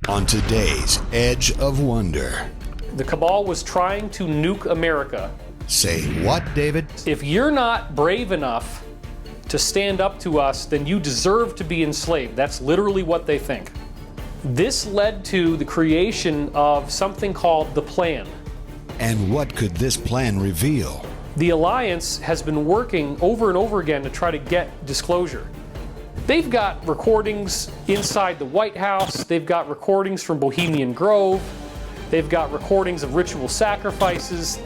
On today's Edge of Wonder. The cabal was trying to nuke America. Say what, David? If you're not brave enough to stand up to us, then you deserve to be enslaved. That's literally what they think. This led to the creation of something called the Plan. And what could this plan reveal? The Alliance has been working over and over again to try to get disclosure. They've got recordings inside the White House, they've got recordings from Bohemian Grove, they've got recordings of ritual sacrifices,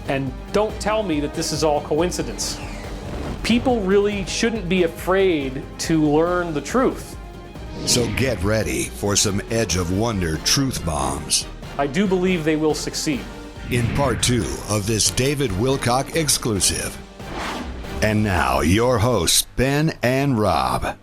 and don't tell me that this is all coincidence. People really shouldn't be afraid to learn the truth. So get ready for some Edge of Wonder truth bombs. I do believe they will succeed. In part 2 of this David Wilcock exclusive. And now, your hosts, Ben and Rob.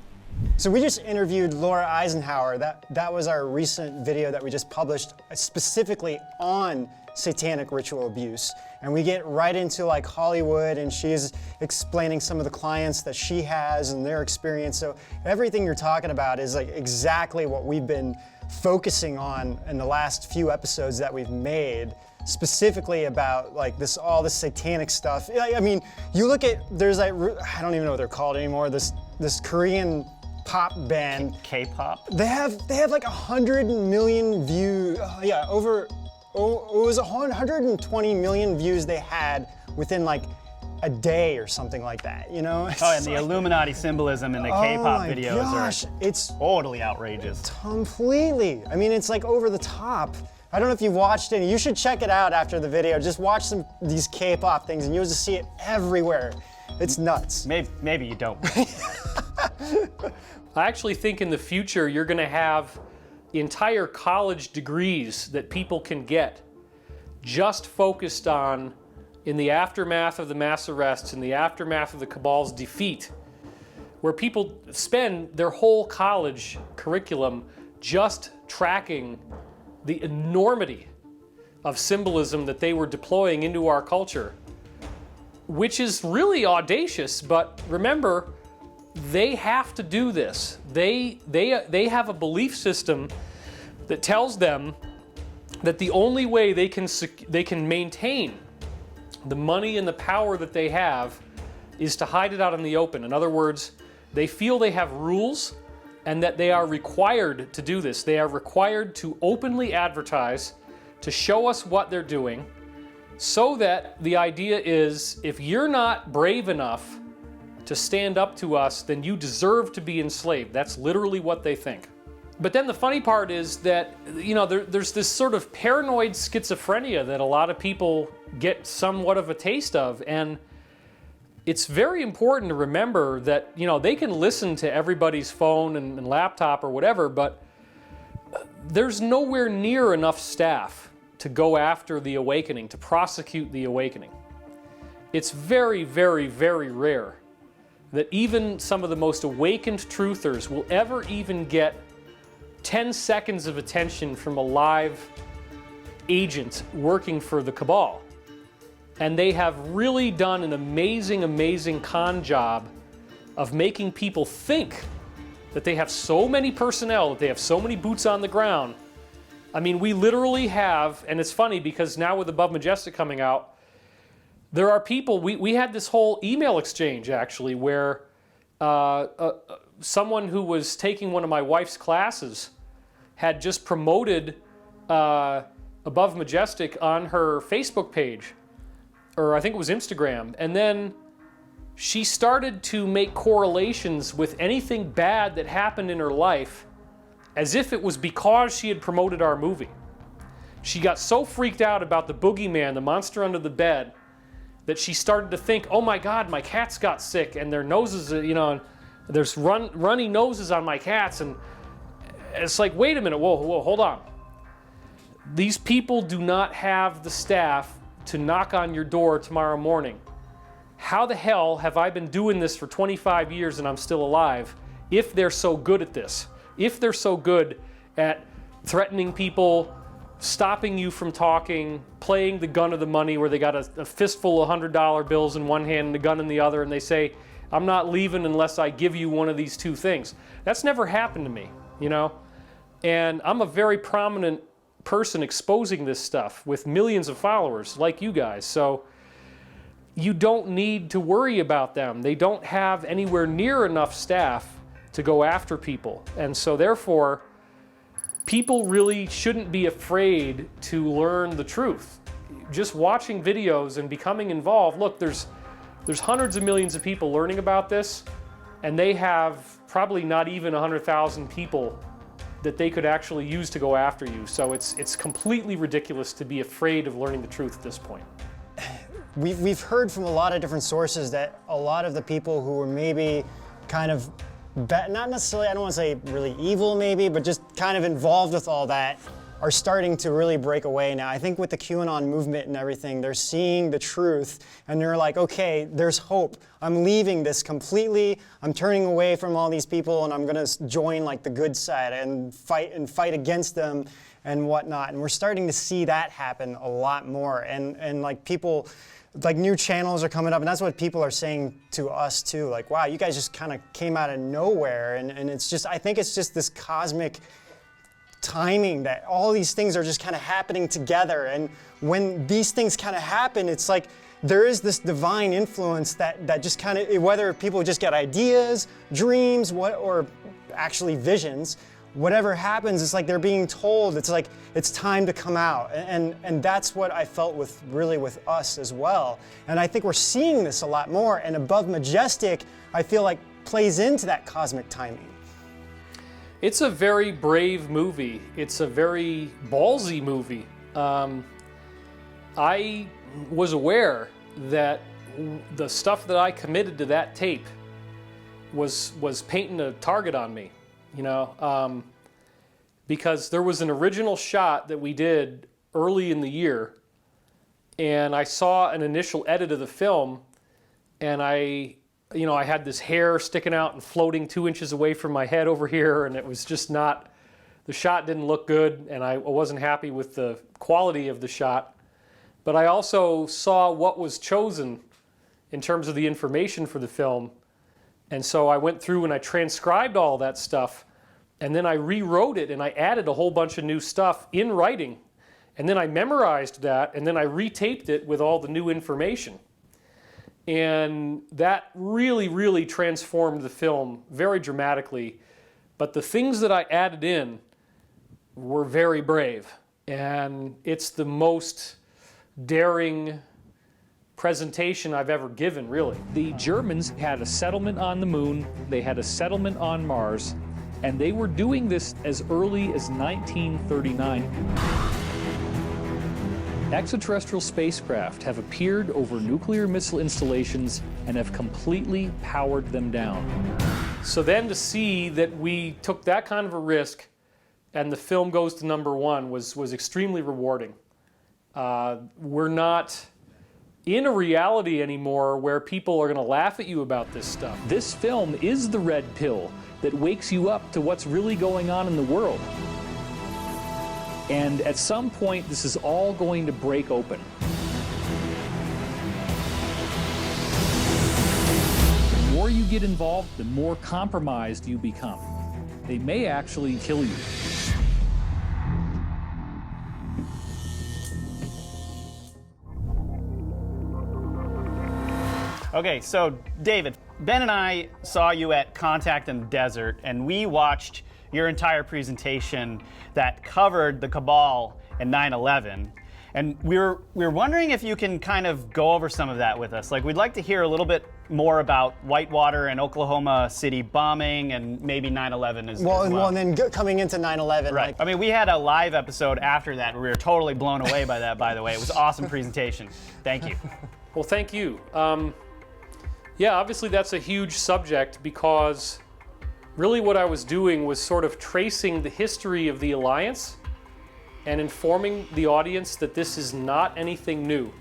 So we just interviewed Laura Eisenhower. That was our recent video that we just published specifically on satanic ritual abuse. And we get right into like Hollywood, and she's explaining some of the clients that she has and their experience. So everything you're talking about is like exactly what we've been focusing on in the last few episodes that we've made, specifically about like all this satanic stuff. I mean, you look at, there's like, I don't even know what they're called anymore, this Korean pop band. K-pop? They have like 100 million views, it was 120 million views they had within like a day or something like that, you know? And the Illuminati symbolism in the K-pop videos are it's totally outrageous. Completely. I mean, it's like over the top. I don't know if you've watched any. You should check it out after the video. Just watch these K-pop things and you'll just see it everywhere. It's nuts. Maybe you don't. I actually think in the future you're going to have entire college degrees that people can get just focused on, in the aftermath of the mass arrests, in the aftermath of the cabal's defeat, where people spend their whole college curriculum just tracking the enormity of symbolism that they were deploying into our culture, which is really audacious. But remember, they have to do this. They have a belief system that tells them that the only way they can maintain the money and the power that they have is to hide it out in the open. In other words, they feel they have rules and that they are required to do this. They are required to openly advertise, to show us what they're doing, so that the idea is, if you're not brave enough to stand up to us, then you deserve to be enslaved. That's literally what they think. But then the funny part is that, there's this sort of paranoid schizophrenia that a lot of people get somewhat of a taste of. And it's very important to remember that, they can listen to everybody's phone and laptop or whatever, but there's nowhere near enough staff to go after the awakening, to prosecute the awakening. It's very, very, very rare that even some of the most awakened truthers will ever even get 10 seconds of attention from a live agent working for the cabal. And they have really done an amazing, amazing con job of making people think that they have so many personnel, that they have so many boots on the ground. I mean, we literally have, and it's funny because now with Above Majestic coming out, there are people, we had this whole email exchange actually where someone who was taking one of my wife's classes had just promoted Above Majestic on her Facebook page, or I think it was Instagram, and then she started to make correlations with anything bad that happened in her life as if it was because she had promoted our movie. She got so freaked out about the boogeyman, the monster under the bed, that she started to think, oh my God, my cats got sick and their noses, and there's runny noses on my cats. And it's like, wait a minute, whoa, hold on. These people do not have the staff to knock on your door tomorrow morning. How the hell have I been doing this for 25 years and I'm still alive if they're so good at this? If they're so good at threatening people, stopping you from talking, playing the gun of the money where they got a fistful of $100 bills in one hand and a gun in the other, and they say, I'm not leaving unless I give you one of these two things. That's never happened to me, And I'm a very prominent person exposing this stuff with millions of followers like you guys. So you don't need to worry about them. They don't have anywhere near enough staff to go after people. And so therefore, people really shouldn't be afraid to learn the truth. Just watching videos and becoming involved. Look, there's hundreds of millions of people learning about this, and they have probably not even 100,000 people that they could actually use to go after you. So it's completely ridiculous to be afraid of learning the truth at this point. We've heard from a lot of different sources that a lot of the people who were maybe kind of, not necessarily, I don't want to say really evil maybe, but just kind of involved with all that, are starting to really break away now. I think with the QAnon movement and everything, they're seeing the truth and they're like, okay, there's hope. I'm leaving this completely. I'm turning away from all these people and I'm gonna join like the good side and fight against them and whatnot. And we're starting to see that happen a lot more. And like people, like new channels are coming up, and that's what people are saying to us too. Like, wow, you guys just kind of came out of nowhere. And it's just, I think it's just this cosmic timing that all these things are just kind of happening together. And when these things kind of happen, it's like there is this divine influence that just kind of, whether people just get ideas, dreams, or actually visions, whatever happens, it's like they're being told, it's like it's time to come out. And that's what I felt with us as well. And I think we're seeing this a lot more. And Above Majestic, I feel like plays into that cosmic timing. It's a very brave movie. It's a very ballsy movie. I was aware that the stuff that I committed to that tape was painting a target on me, you know, because there was an original shot that we did early in the year, and I saw an initial edit of the film, and I had this hair sticking out and floating 2 inches away from my head over here, and it was just not, the shot didn't look good, and I wasn't happy with the quality of the shot. But I also saw what was chosen in terms of the information for the film, and so I went through and I transcribed all that stuff, and then I rewrote it and I added a whole bunch of new stuff in writing, and then I memorized that, and then I retaped it with all the new information. And that really, really transformed the film very dramatically. But the things that I added in were very brave. And it's the most daring presentation I've ever given, really. The Germans had a settlement on the moon, they had a settlement on Mars, and they were doing this as early as 1939. Extraterrestrial spacecraft have appeared over nuclear missile installations and have completely powered them down. So then to see that we took that kind of a risk and the film goes to #1 was extremely rewarding. We're not in a reality anymore where people are going to laugh at you about this stuff. This film is the red pill that wakes you up to what's really going on in the world. And at some point, this is all going to break open. The more you get involved, the more compromised you become. They may actually kill you. Okay, so David, Ben and I saw you at Contact in the Desert, and we watched your entire presentation that covered the cabal and 9/11. And we were wondering if you can kind of go over some of that with us. Like, we'd like to hear a little bit more about Whitewater and Oklahoma City bombing and maybe 9/11 as well. Well, and then coming into 9/11. Right. Like, I mean, we had a live episode after that where we were totally blown away by that, by the way. It was an awesome presentation. Thank you. Well, thank you. Yeah, obviously that's a huge subject because really what I was doing was sort of tracing the history of the Alliance and informing the audience that this is not anything new.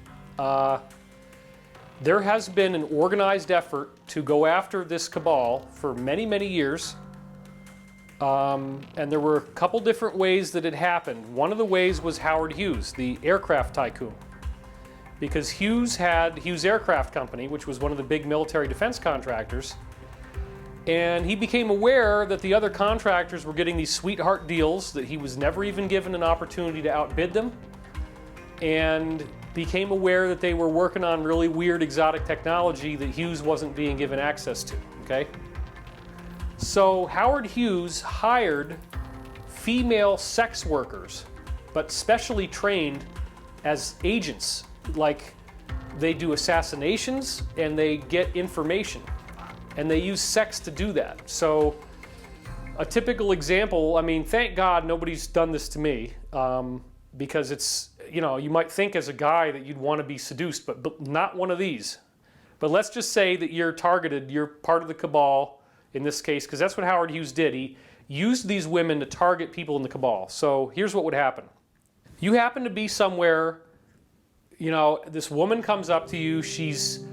There has been an organized effort to go after this cabal for many, many years. And there were a couple different ways that it happened. One of the ways was Howard Hughes, the aircraft tycoon. Because Hughes had Hughes Aircraft Company, which was one of the big military defense contractors, And he became aware that the other contractors were getting these sweetheart deals, that he was never even given an opportunity to outbid them, and became aware that they were working on really weird exotic technology that Hughes wasn't being given access to, okay? So Howard Hughes hired female sex workers, but specially trained as agents. Like, they do assassinations and they get information, and they use sex to do that. So a typical example, I mean, thank God nobody's done this to me, because it's, you know, you might think as a guy that you'd want to be seduced, but not one of these. But let's just say that you're targeted, you're part of the cabal in this case, because that's what Howard Hughes did. He used these women to target people in the cabal. So here's what would happen. You happen to be somewhere, you know, this woman comes up to you, she's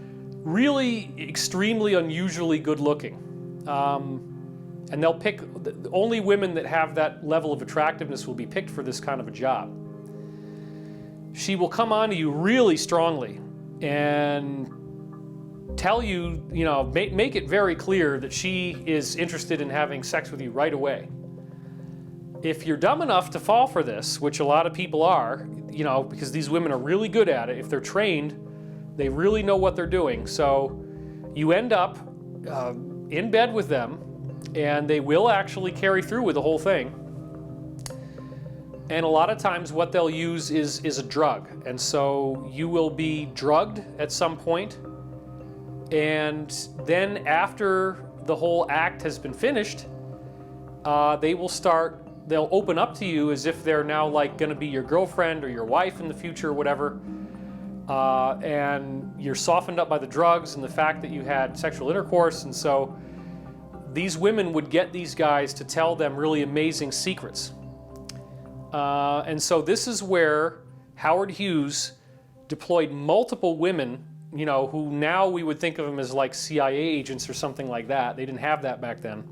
really extremely unusually good looking. And they'll pick, only women that have that level of attractiveness will be picked for this kind of a job. She will come on to you really strongly and tell you, you know, make it very clear that she is interested in having sex with you right away. If you're dumb enough to fall for this, which a lot of people are, you know, because these women are really good at it, if they're trained, they really know what they're doing. So you end up in bed with them, and they will actually carry through with the whole thing. And a lot of times what they'll use is a drug. And so you will be drugged at some point, and then after the whole act has been finished, they'll open up to you as if they're now like gonna be your girlfriend or your wife in the future or whatever. And you're softened up by the drugs and the fact that you had sexual intercourse. And so these women would get these guys to tell them really amazing secrets. And so this is where Howard Hughes deployed multiple women, you know, who now we would think of them as like CIA agents or something like that. They didn't have that back then.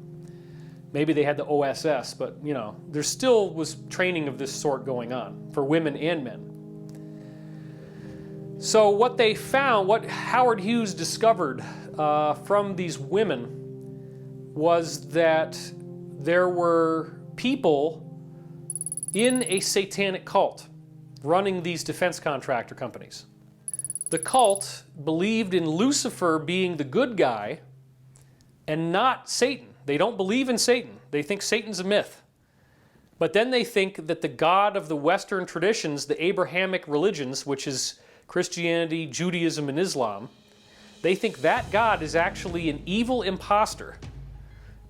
Maybe they had the OSS, but, you know, there still was training of this sort going on for women and men. So what they found, what Howard Hughes discovered from these women was that there were people in a satanic cult running these defense contractor companies. The cult believed in Lucifer being the good guy and not Satan. They don't believe in Satan. They think Satan's a myth. But then they think that the God of the Western traditions, the Abrahamic religions, which is Christianity, Judaism, and Islam, they think that God is actually an evil imposter.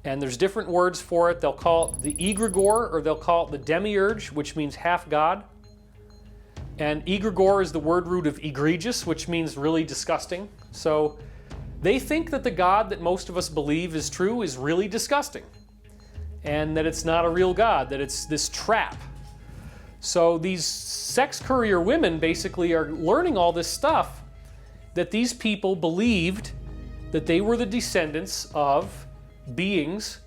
And there's different words for it. They'll call it the egregore, or they'll call it the demiurge, which means half God. And egregore is the word root of egregious, which means really disgusting. So they think that the God that most of us believe is true is really disgusting, and that it's not a real God, that it's this trap. So these sex courier women basically are learning all this stuff, that these people believed that they were the descendants of beings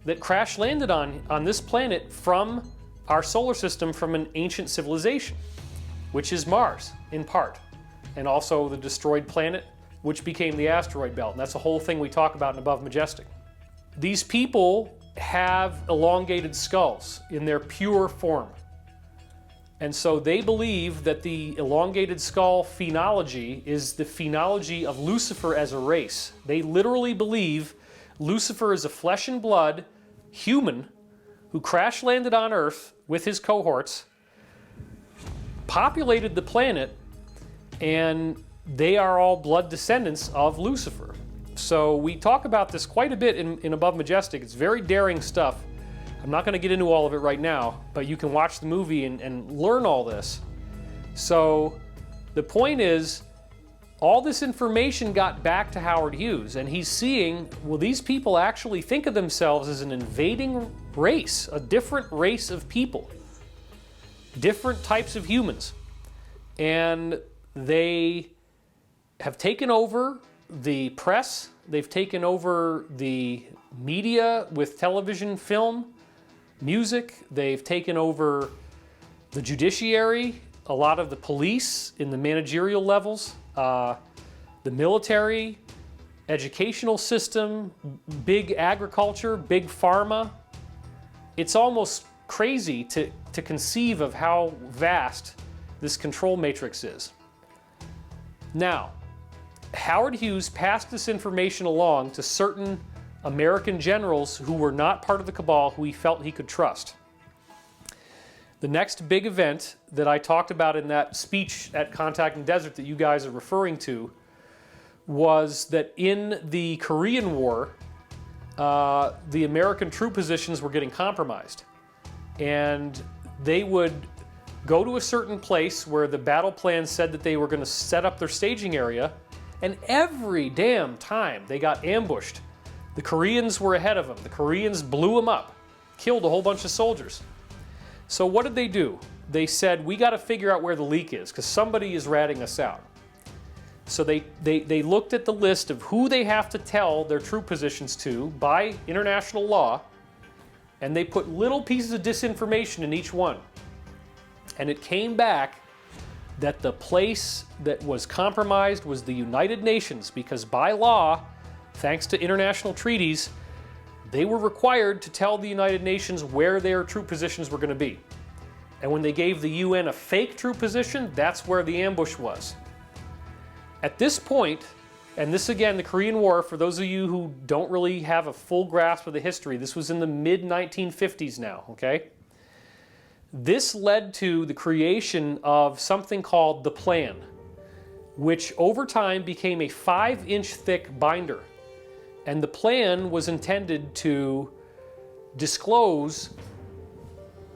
that crash landed on this planet from our solar system, from an ancient civilization, which is Mars in part, and also the destroyed planet, which became the asteroid belt. And that's the whole thing we talk about in Above Majestic. These people have elongated skulls in their pure form. And so they believe that the elongated skull phenology is the phenology of Lucifer as a race. They literally believe Lucifer is a flesh and blood human who crash landed on Earth with his cohorts, populated the planet, and they are all blood descendants of Lucifer. So we talk about this quite a bit in Above Majestic. It's very daring stuff. I'm not going to get into all of it right now, but you can watch the movie and learn all this. So the point is, all this information got back to Howard Hughes, and he's seeing, well, these people actually think of themselves as an invading race, a different race of people, different types of humans. And they have taken over the press, they've taken over the media with television, film, music, they've taken over the judiciary, a lot of the police in the managerial levels, the military, educational system, big agriculture, big pharma. It's almost crazy to conceive of how vast this control matrix is. Now, Howard Hughes passed this information along to certain American generals who were not part of the cabal, who he felt he could trust. The next big event that I talked about in that speech at Contact in Desert that you guys are referring to was that in the Korean War, the American troop positions were getting compromised. And they would go to a certain place where the battle plan said that they were going to set up their staging area, and every damn time they got ambushed, the Koreans were ahead of them. The Koreans blew them up, killed a whole bunch of soldiers. So what did they do? They said, we got to figure out where the leak is, because somebody is ratting us out. So they looked at the list of who they have to tell their troop positions to by international law, and they put little pieces of disinformation in each one. And it came back that the place that was compromised was the United Nations, because by law, thanks to international treaties, they were required to tell the United Nations where their troop positions were going to be. And when they gave the UN a fake troop position, that's where the ambush was. At this point, and this again, the Korean War, for those of you who don't really have a full grasp of the history, this was in the mid-1950s now, okay? This led to the creation of something called the Plan, which over time became a 5-inch thick binder. And the Plan was intended to disclose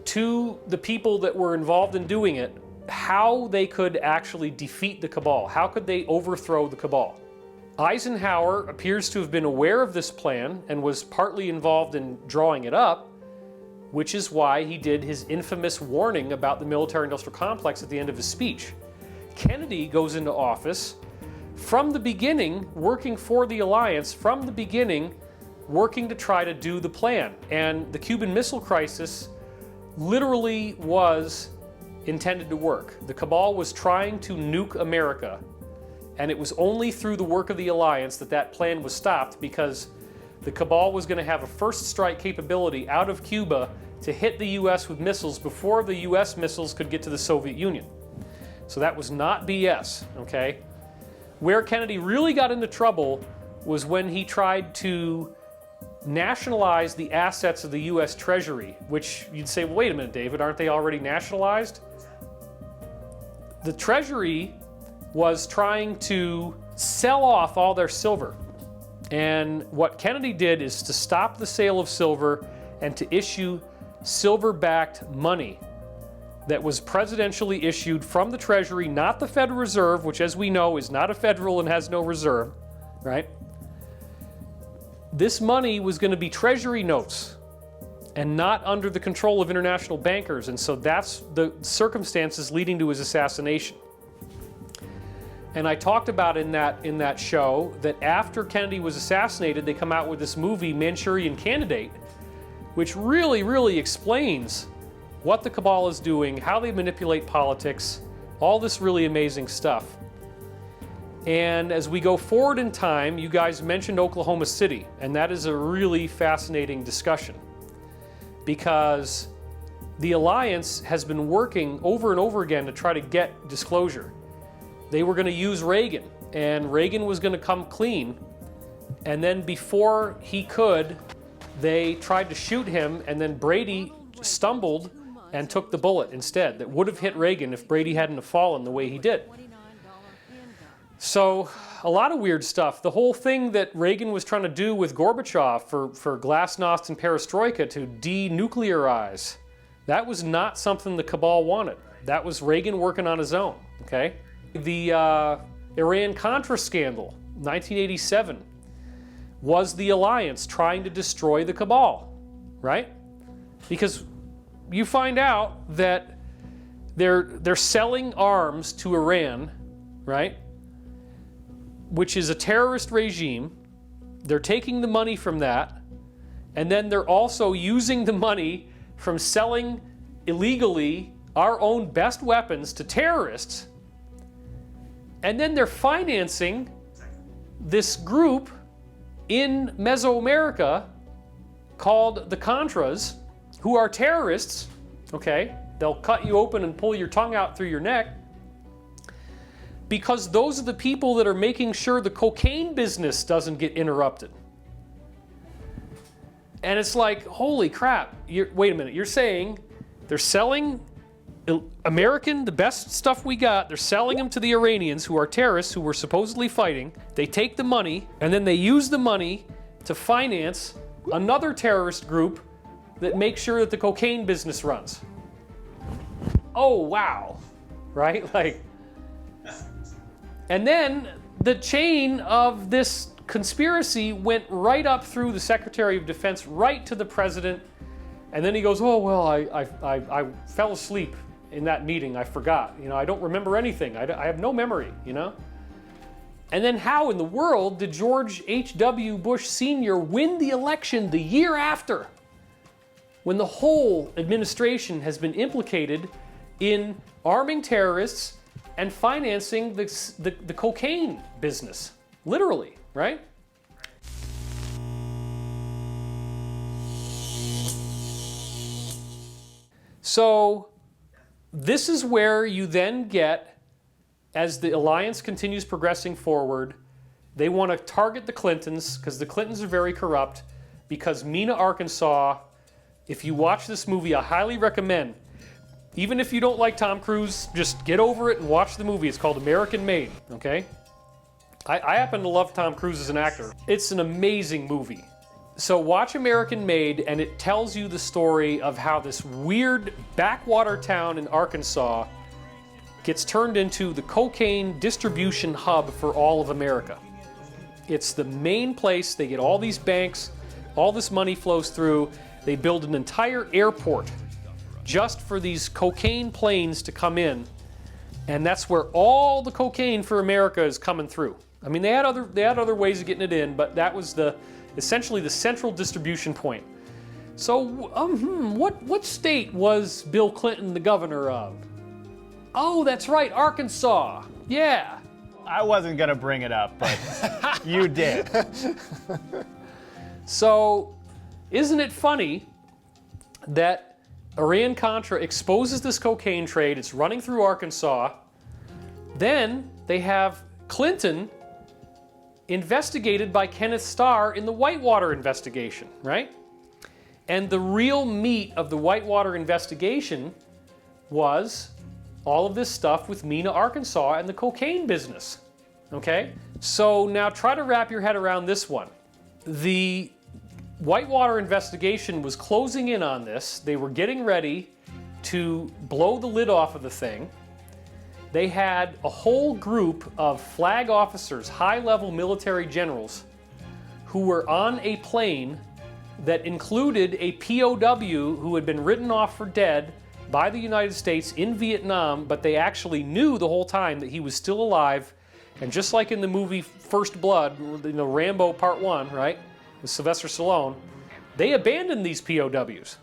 to the people that were involved in doing it how they could actually defeat the cabal. How could they overthrow the cabal? Eisenhower appears to have been aware of this plan and was partly involved in drawing it up, which is why he did his infamous warning about the military-industrial complex at the end of his speech. Kennedy goes into office from the beginning, working for the alliance, from the beginning, working to try to do the plan. And the Cuban Missile Crisis literally was intended to work. The cabal was trying to nuke America, and it was only through the work of the alliance that that plan was stopped, because the cabal was going to have a first strike capability out of Cuba to hit the US with missiles before the US missiles could get to the Soviet Union. So that was not BS, okay? Where Kennedy really got into trouble was when he tried to nationalize the assets of the US Treasury, which you'd say, well, wait a minute, David, aren't they already nationalized? The Treasury was trying to sell off all their silver. And what Kennedy did is to stop the sale of silver and to issue silver-backed money that was presidentially issued from the Treasury, not the Federal Reserve, which, as we know, is not a federal and has no reserve, right? This money was going to be Treasury notes and not under the control of international bankers, and so that's the circumstances leading to his assassination. And I talked about in that show that after Kennedy was assassinated, they come out with this movie, Manchurian Candidate, which really, really explains what the cabal is doing, how they manipulate politics, all this really amazing stuff. And as we go forward in time, you guys mentioned Oklahoma City, and that is a really fascinating discussion, because the alliance has been working over and over again to try to get disclosure. They were going to use Reagan, and Reagan was going to come clean, and then before he could, they tried to shoot him, and then Brady stumbled and took the bullet instead that would have hit Reagan if Brady hadn't have fallen the way he did. So a lot of weird stuff. The whole thing that Reagan was trying to do with Gorbachev for glasnost and perestroika to denuclearize, that was not something the cabal wanted. That was Reagan working on his own, okay? The Iran-Contra scandal, 1987, was the alliance trying to destroy the cabal, right? Because you find out that they're selling arms to Iran, right? Which is a terrorist regime. They're taking the money from that, and then they're also using the money from selling illegally our own best weapons to terrorists, and then they're financing this group in Mesoamerica called the Contras, who are terrorists, okay? They'll cut you open and pull your tongue out through your neck, because those are the people that are making sure the cocaine business doesn't get interrupted. And it's like, holy crap, wait a minute, you're saying they're selling American, the best stuff we got, they're selling them to the Iranians, who are terrorists, who we're supposedly fighting. They take the money, and then they use the money to finance another terrorist group that makes sure that the cocaine business runs. Oh, wow, right? Like, and then the chain of this conspiracy went right up through the Secretary of Defense, right to the President, and then he goes, oh, well, I fell asleep in that meeting, I forgot. You know, I don't remember anything. I have no memory, you know? And then how in the world did George H.W. Bush Sr. win the election the year after, when the whole administration has been implicated in arming terrorists and financing the cocaine business? Literally, right? So this is where you then get, as the alliance continues progressing forward, they want to target the Clintons, because the Clintons are very corrupt, because Mena, Arkansas, if you watch this movie, I highly recommend, even if you don't like Tom Cruise, just get over it and watch the movie. It's called American Made, okay? I happen to love Tom Cruise as an actor. It's an amazing movie. So watch American Made, and it tells you the story of how this weird backwater town in Arkansas gets turned into the cocaine distribution hub for all of America. It's the main place. They get all these banks, all this money flows through. They build an entire airport just for these cocaine planes to come in, and that's where all the cocaine for America is coming through. I mean, they had other ways of getting it in, but that was essentially the central distribution point. So, what state was Bill Clinton the governor of? Oh, that's right, Arkansas. Yeah. I wasn't gonna bring it up, but you did. So, isn't it funny that Iran-Contra exposes this cocaine trade? It's running through Arkansas. Then they have Clinton investigated by Kenneth Starr in the Whitewater investigation, right? And the real meat of the Whitewater investigation was all of this stuff with Mena, Arkansas, and the cocaine business, okay? So now try to wrap your head around this one. The Whitewater investigation was closing in on this. They were getting ready to blow the lid off of the thing. They had a whole group of flag officers, high-level military generals, who were on a plane that included a POW who had been written off for dead by the United States in Vietnam, but they actually knew the whole time that he was still alive. And just like in the movie First Blood, you know, Rambo Part 1, right, with Sylvester Stallone, they abandoned these POWs.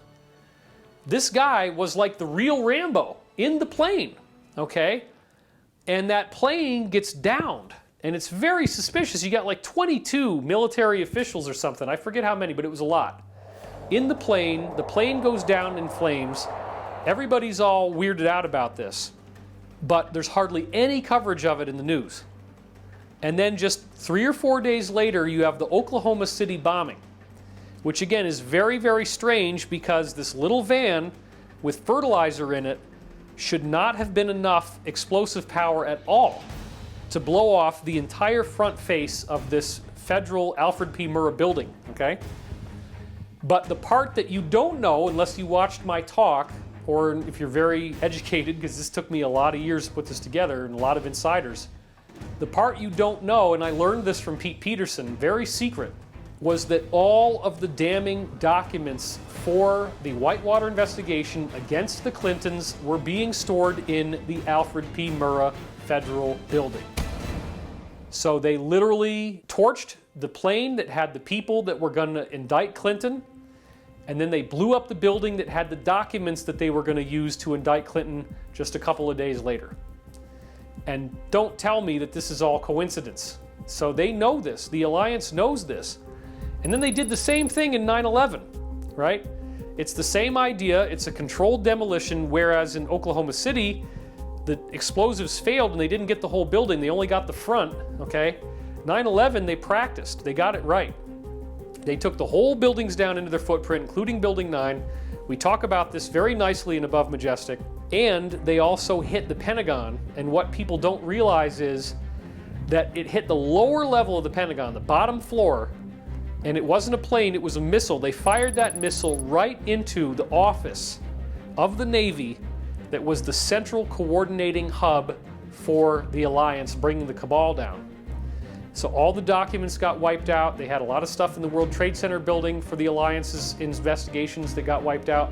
This guy was like the real Rambo in the plane, okay? And that plane gets downed, and it's very suspicious. You got like 22 military officials or something. I forget how many, but it was a lot. In the plane goes down in flames. Everybody's all weirded out about this, but there's hardly any coverage of it in the news. And then just 3 or 4 days later, you have the Oklahoma City bombing, which again is very, very strange, because this little van with fertilizer in it should not have been enough explosive power at all to blow off the entire front face of this federal Alfred P. Murrah building, okay? But the part that you don't know, unless you watched my talk, or if you're very educated, because this took me a lot of years to put this together and a lot of insiders, the part you don't know, and I learned this from Pete Peterson, very secret, was that all of the damning documents for the Whitewater investigation against the Clintons were being stored in the Alfred P. Murrah Federal Building. So they literally torched the plane that had the people that were going to indict Clinton, and then they blew up the building that had the documents that they were going to use to indict Clinton just a couple of days later. And don't tell me that this is all coincidence. So they know this. The alliance knows this. And then they did the same thing in 9/11, right? It's the same idea. It's a controlled demolition, whereas in Oklahoma City, the explosives failed and they didn't get the whole building. They only got the front, okay? 9/11, they practiced. They got it right. They took the whole buildings down into their footprint, including Building 9. We talk about this very nicely in Above Majestic. And they also hit the Pentagon. And what people don't realize is that it hit the lower level of the Pentagon, the bottom floor, and it wasn't a plane, it was a missile. They fired that missile right into the office of the Navy that was the central coordinating hub for the alliance bringing the cabal down. So all the documents got wiped out. They had a lot of stuff in the World Trade Center building for the alliance's investigations that got wiped out.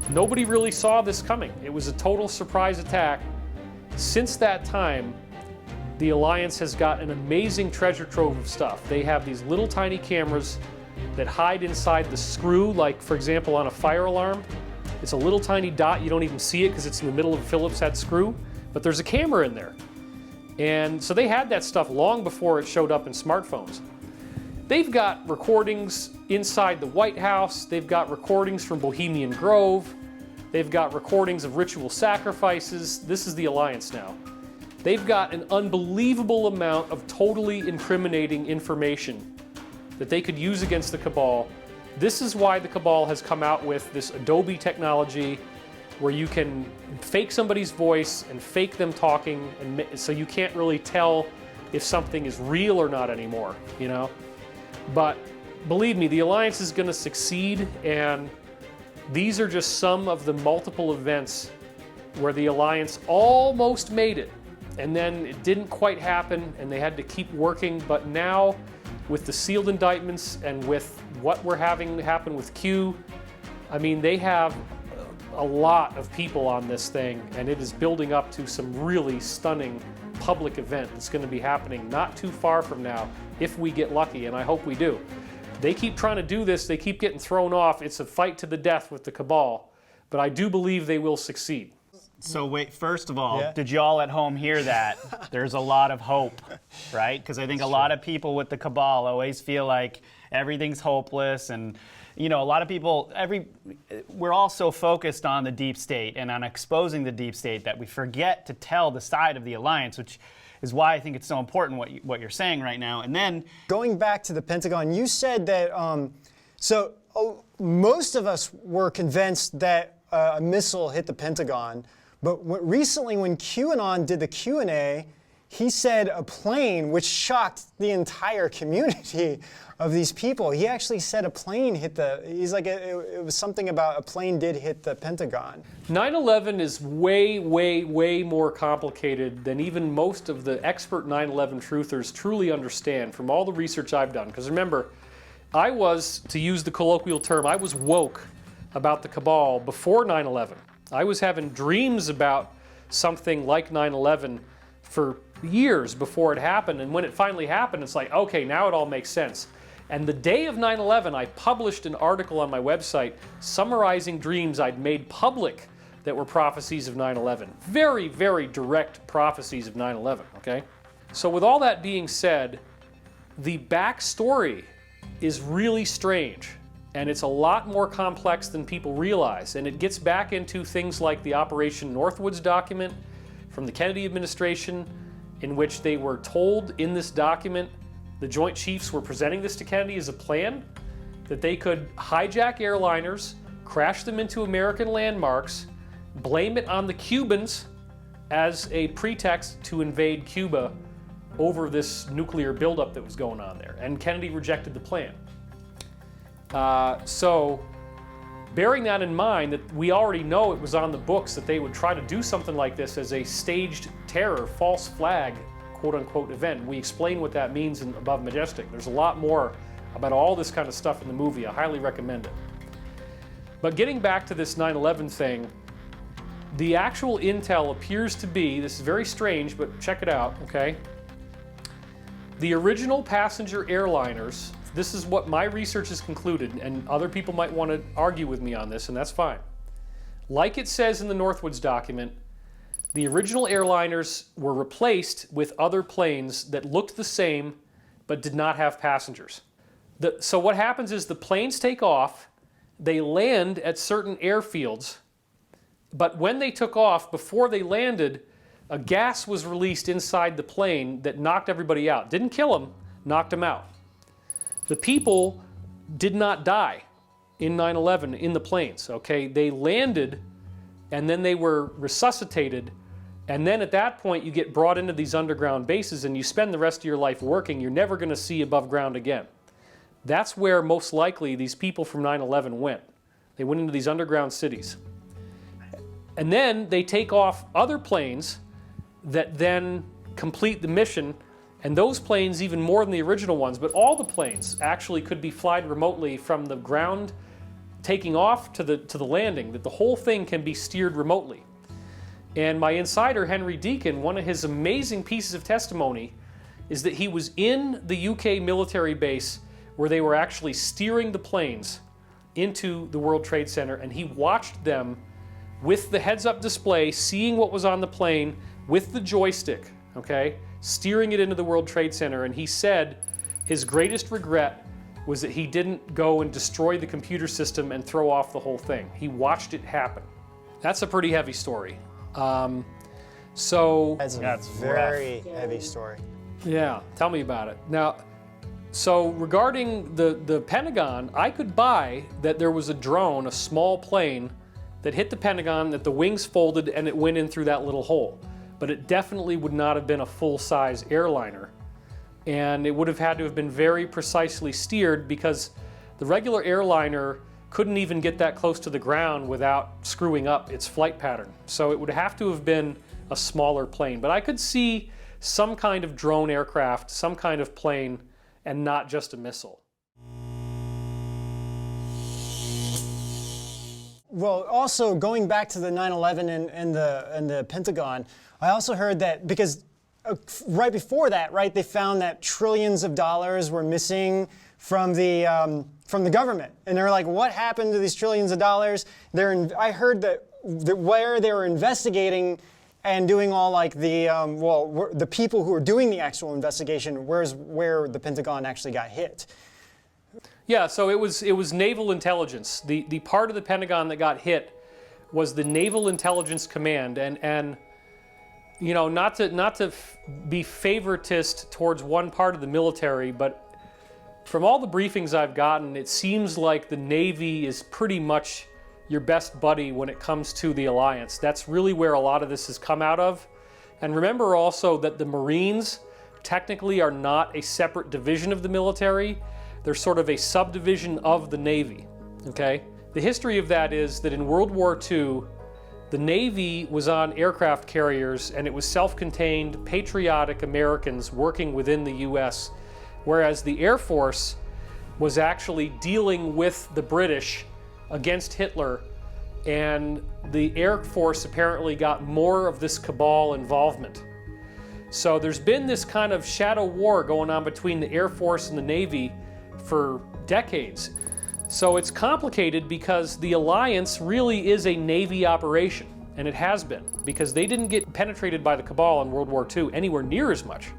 Nobody really saw this coming. It was a total surprise attack. Since that time, the alliance has got an amazing treasure trove of stuff. They have these little tiny cameras that hide inside the screw, like for example on a fire alarm. It's a little tiny dot, you don't even see it because it's in the middle of a Phillips head screw, but there's a camera in there. And so they had that stuff long before it showed up in smartphones. They've got recordings inside the White House, they've got recordings from Bohemian Grove, they've got recordings of ritual sacrifices. This is the alliance now. They've got an unbelievable amount of totally incriminating information that they could use against the cabal. This is why the cabal has come out with this Adobe technology where you can fake somebody's voice and fake them talking, and so you can't really tell if something is real or not anymore, you know? But believe me, the alliance is gonna succeed, and these are just some of the multiple events where the alliance almost made it, and then it didn't quite happen, and they had to keep working. But now, with the sealed indictments and with what we're having happen with Q, I mean, they have a lot of people on this thing, and it is building up to some really stunning public event that's going to be happening not too far from now, if we get lucky, and I hope we do. They keep trying to do this, they keep getting thrown off. It's a fight to the death with the cabal, but I do believe they will succeed. So wait, first of all, Yeah. did you all at home hear that? There's a lot of hope, right? Because I think a lot of people with the cabal always feel like everything's hopeless, and you know, a lot of people, we're all so focused on the deep state and on exposing the deep state that we forget to tell the side of the alliance, which is why I think it's so important what you're saying right now. And then Going back to the Pentagon, you said that, most of us were convinced that a missile hit the Pentagon, but recently when QAnon did the Q&A, he said a plane, which shocked the entire community of these people. He actually said a plane hit he's like, it was something about a plane did hit the Pentagon. 9/11 is way, way, way more complicated than even most of the expert 9/11 truthers truly understand from all the research I've done. Because remember, I was, to use the colloquial term, I was woke about the cabal before 9/11. I was having dreams about something like 9/11 for years before it happened, and when it finally happened, it's like, okay, now it all makes sense. And the day of 9/11, I published an article on my website summarizing dreams I'd made public that were prophecies of 9/11. Very, very direct prophecies of 9/11, okay? So with all that being said, the backstory is really strange, and it's a lot more complex than people realize, and it gets back into things like the Operation Northwoods document from the Kennedy administration, in which they were told in this document, the Joint Chiefs were presenting this to Kennedy as a plan, that they could hijack airliners, crash them into American landmarks, blame it on the Cubans as a pretext to invade Cuba over this nuclear buildup that was going on there. And Kennedy rejected the plan. So, bearing that in mind, that we already know it was on the books that they would try to do something like this as a staged terror, false flag, quote-unquote event. We explain what that means in Above Majestic. There's a lot more about all this kind of stuff in the movie. I highly recommend it. But getting back to this 9/11 thing, the actual intel appears to be, this is very strange, but check it out, okay? The original passenger airliners, this is what my research has concluded, and other people might want to argue with me on this, and that's fine. Like it says in the Northwoods document, the original airliners were replaced with other planes that looked the same but did not have passengers. So what happens is the planes take off, they land at certain airfields, but when they took off, before they landed, a gas was released inside the plane that knocked everybody out. Didn't kill them, knocked them out. The people did not die in 9/11 in the planes, okay? They landed and then they were resuscitated, and then at that point you get brought into these underground bases and you spend the rest of your life working. You're never going to see above ground again. That's where most likely these people from 9/11 went. They went into these underground cities. And then they take off other planes that then complete the mission, and those planes even more than the original ones, but all the planes actually could be flied remotely from the ground taking off to the landing, that the whole thing can be steered remotely. And my insider, Henry Deacon, one of his amazing pieces of testimony is that he was in the UK military base where they were actually steering the planes into the World Trade Center, and he watched them with the heads-up display, seeing what was on the plane with the joystick, okay, steering it into the World Trade Center. And he said his greatest regret was that he didn't go and destroy the computer system and throw off the whole thing. He watched it happen. That's a pretty heavy story. That's a very heavy story. Yeah, tell me about it. Now, so regarding the Pentagon, I could buy that there was a drone, a small plane, that hit the Pentagon, that the wings folded and it went in through that little hole. But it definitely would not have been a full-size airliner. And it would have had to have been very precisely steered, because the regular airliner couldn't even get that close to the ground without screwing up its flight pattern. So it would have to have been a smaller plane. But I could see some kind of drone aircraft, some kind of plane, and not just a missile. Well, also going back to the 9/11 and the Pentagon, I also heard that because right before that, right, they found that trillions of dollars were missing from the government, and they're like, what happened to these trillions of dollars? I heard that where they were investigating and doing all like the people who were doing the actual investigation, where the Pentagon actually got hit. Yeah, so it was naval intelligence. The part of the Pentagon that got hit was the Naval Intelligence Command, and you know, not to be favoritist towards one part of the military, but from all the briefings I've gotten, it seems like the Navy is pretty much your best buddy when it comes to the alliance. That's really where a lot of this has come out of. And remember also that the Marines technically are not a separate division of the military. They're sort of a subdivision of the Navy, okay? The history of that is that in World War II, the Navy was on aircraft carriers, and it was self-contained, patriotic Americans working within the US, whereas the Air Force was actually dealing with the British against Hitler, and the Air Force apparently got more of this cabal involvement. So there's been this kind of shadow war going on between the Air Force and the Navy for decades. So it's complicated because the alliance really is a Navy operation, and it has been, because they didn't get penetrated by the cabal in World War II anywhere near as much.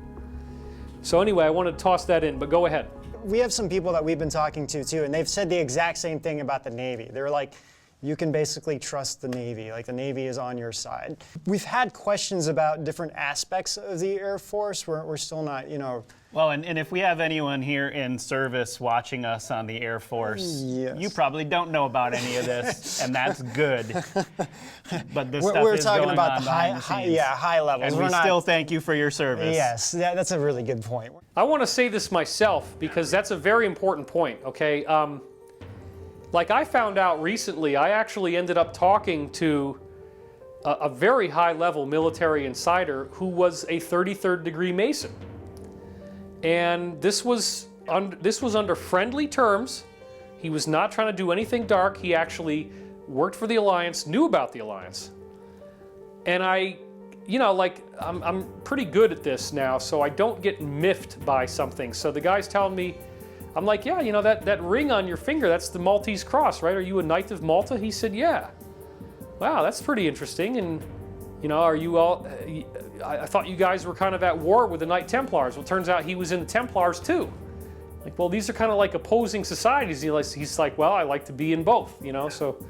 So anyway, I wanted to toss that in, but go ahead. We have some people that we've been talking to too, and they've said the exact same thing about the Navy. They're like, you can basically trust the Navy, like the Navy is on your side. We've had questions about different aspects of the Air Force. We're still not, you know. Well, and if we have anyone here in service watching us on the Air Force, yes, you probably don't know about any of this, and that's good. But this stuff we're is talking going about on the behind the scenes. high levels. And we still thank you for your service. Yes, that's a really good point. I want to say this myself because that's a very important point, okay? Like I found out recently, I actually ended up talking to a very high-level military insider who was a 33rd degree Mason. And this was under friendly terms. He was not trying to do anything dark. He actually worked for the Alliance, knew about the Alliance. And I'm pretty good at this now, so I don't get miffed by something. So the guy's telling me, I'm like, yeah, you know, that ring on your finger, that's the Maltese cross, right? Are you a Knight of Malta? He said, yeah. Wow, that's pretty interesting. And, you know, are you all, I thought you guys were kind of at war with the Knight Templars. Well, it turns out he was in the Templars too. Like, well, these are kind of like opposing societies. He's like, well, I like to be in both, you know, so,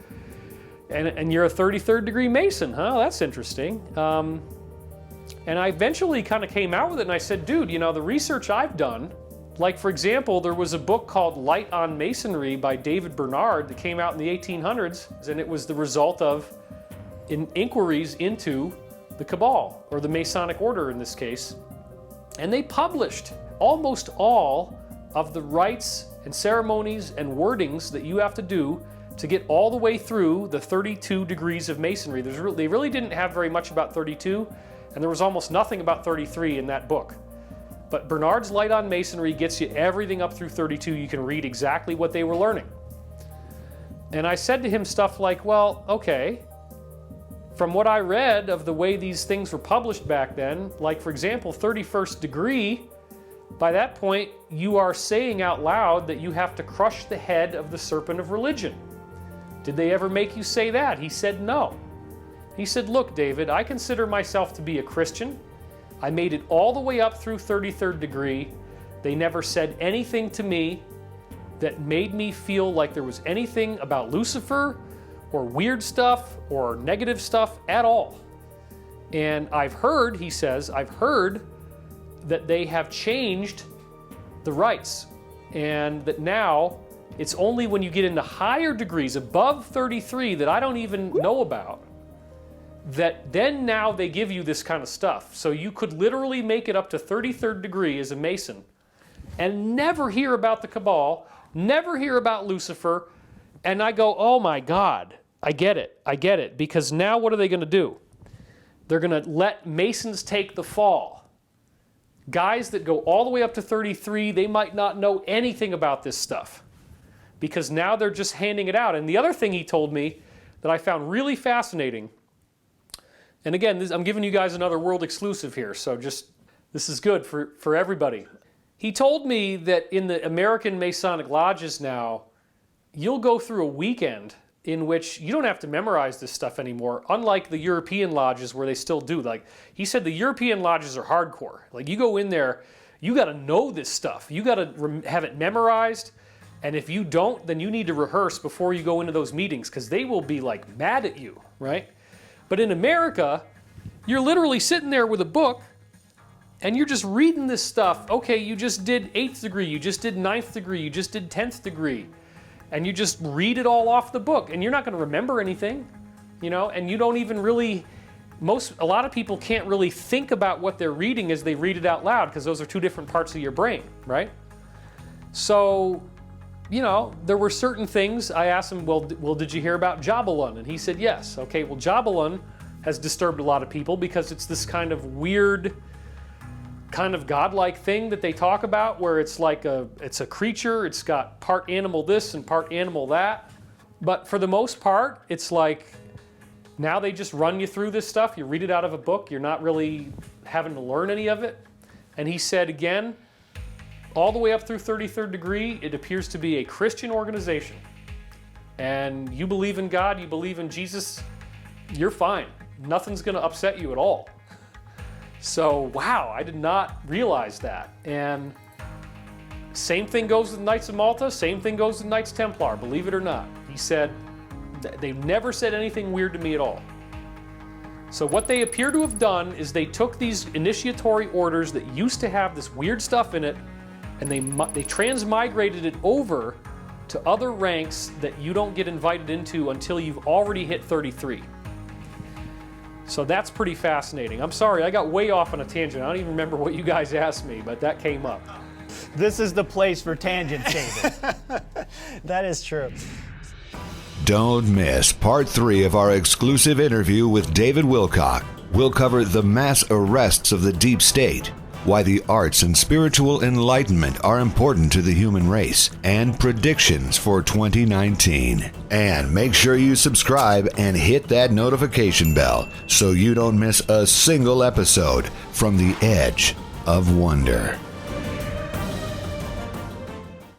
and you're a 33rd degree Mason, huh? That's interesting. And I eventually kind of came out with it, and I said, dude, you know, the research I've done, like, for example, there was a book called Light on Masonry by David Bernard that came out in the 1800s, and it was the result of inquiries into the cabal, or the Masonic order in this case. And they published almost all of the rites and ceremonies and wordings that you have to do to get all the way through the 32 degrees of Masonry. They really didn't have very much about 32, and there was almost nothing about 33 in that book. But Bernard's Light on Masonry gets you everything up through 32. You can read exactly what they were learning. And I said to him stuff like, well, okay, from what I read of the way these things were published back then, like, for example, 31st degree, by that point, you are saying out loud that you have to crush the head of the serpent of religion. Did they ever make you say that? He said no. He said, look, David, I consider myself to be a Christian. I made it all the way up through 33rd degree. They never said anything to me that made me feel like there was anything about Lucifer or weird stuff or negative stuff at all. And I've heard, he says, I've heard that they have changed the rites, and that now it's only when you get into higher degrees above 33 that I don't even know about, that then now they give you this kind of stuff. So you could literally make it up to 33rd degree as a Mason and never hear about the cabal, never hear about Lucifer. And I go, oh my God, I get it. Because now what are they going to do? They're going to let Masons take the fall. Guys that go all the way up to 33, they might not know anything about this stuff, because now they're just handing it out. And the other thing he told me that I found really fascinating, and again, I'm giving you guys another world exclusive here, so just, this is good for everybody. He told me that in the American Masonic lodges now, you'll go through a weekend in which you don't have to memorize this stuff anymore, unlike the European lodges where they still do. Like, he said the European lodges are hardcore. Like, you go in there, you got to know this stuff. You got to have it memorized, and if you don't, then you need to rehearse before you go into those meetings, because they will be like mad at you, right? But in America, you're literally sitting there with a book, and you're just reading this stuff. Okay, you just did 8th degree, you just did 9th degree, you just did 10th degree. And you just read it all off the book, and you're not going to remember anything, you know, and you don't even really, a lot of people can't really think about what they're reading as they read it out loud, because those are two different parts of your brain, right? So, you know, there were certain things. I asked him, well, did you hear about Jabalun? And he said yes. Okay, well, Jabalun has disturbed a lot of people because it's this kind of weird, kind of godlike thing that they talk about, where it's like it's a creature, it's got part animal this and part animal that. But for the most part, it's like, now they just run you through this stuff. You read it out of a book. You're not really having to learn any of it. And he said again, all the way up through 33rd degree, it appears to be a Christian organization. And you believe in God, you believe in Jesus, you're fine. Nothing's going to upset you at all. So, wow, I did not realize that. And same thing goes with Knights of Malta, same thing goes with Knights Templar, believe it or not. He said, they've never said anything weird to me at all. So what they appear to have done is they took these initiatory orders that used to have this weird stuff in it, and they transmigrated it over to other ranks that you don't get invited into until you've already hit 33. So that's pretty fascinating. I'm sorry, I got way off on a tangent. I don't even remember what you guys asked me, but that came up. This is the place for tangents, David. That is true. Don't miss part 3 of our exclusive interview with David Wilcock. We'll cover the mass arrests of the deep state, why the arts and spiritual enlightenment are important to the human race, and predictions for 2019. And make sure you subscribe and hit that notification bell so you don't miss a single episode from the Edge of Wonder.